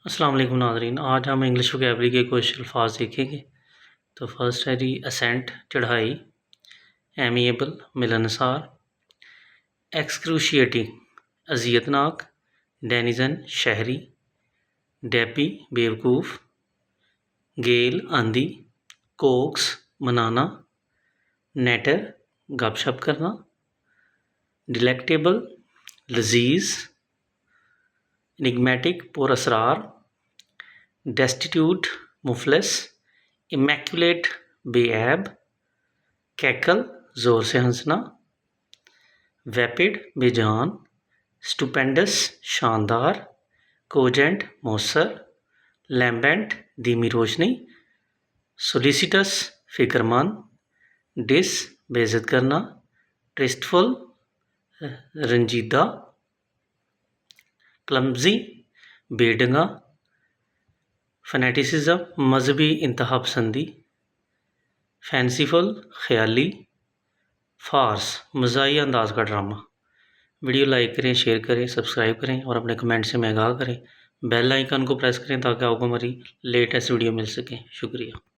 अस्सलाम वालेकुम नाज़रीन। आज हम इंग्लिश वोकैबलरी के कुछ अल्फाज देखेंगे। तो फर्स्ट है जी असेंट चढ़ाई, एमिएबल मिलनसार, एक्सक्रूशिएटिंग अजियतनाक, डेनिजन शहरी, डेपी बेवकूफ़, गेल आंधी, कोक्स मनाना, नेटर गपशप करना, डिलेक्टेबल लजीज, इनिग्मेटिक पुरअसरार, डेस्टिट्यूट मुफलिस, इमैक्युलेट बेऐब, कैकल ज़ोर से हंसना, वैपिड बेजान, स्टुपेंडस शानदार, कोजेंट मौसर, लैम्बेंट धीमी रोशनी, सोलिसिटस फिक्रमंद, डिस बेइज्जत करना, ट्रिस्टफुल रंजीदा, क्लम्जी बेढंगा, फनेटिसिज्म मजहबी इंतहा पसंदी, फैंसीफुल ख्याली, फार्स मज़ाहिया अंदाज का ड्रामा। वीडियो लाइक करें, शेयर करें, सब्सक्राइब करें और अपने कमेंट से आगाह करें। बेल आइकन को प्रेस करें ताकि आपको हमारी लेटेस्ट वीडियो मिल सके। शुक्रिया।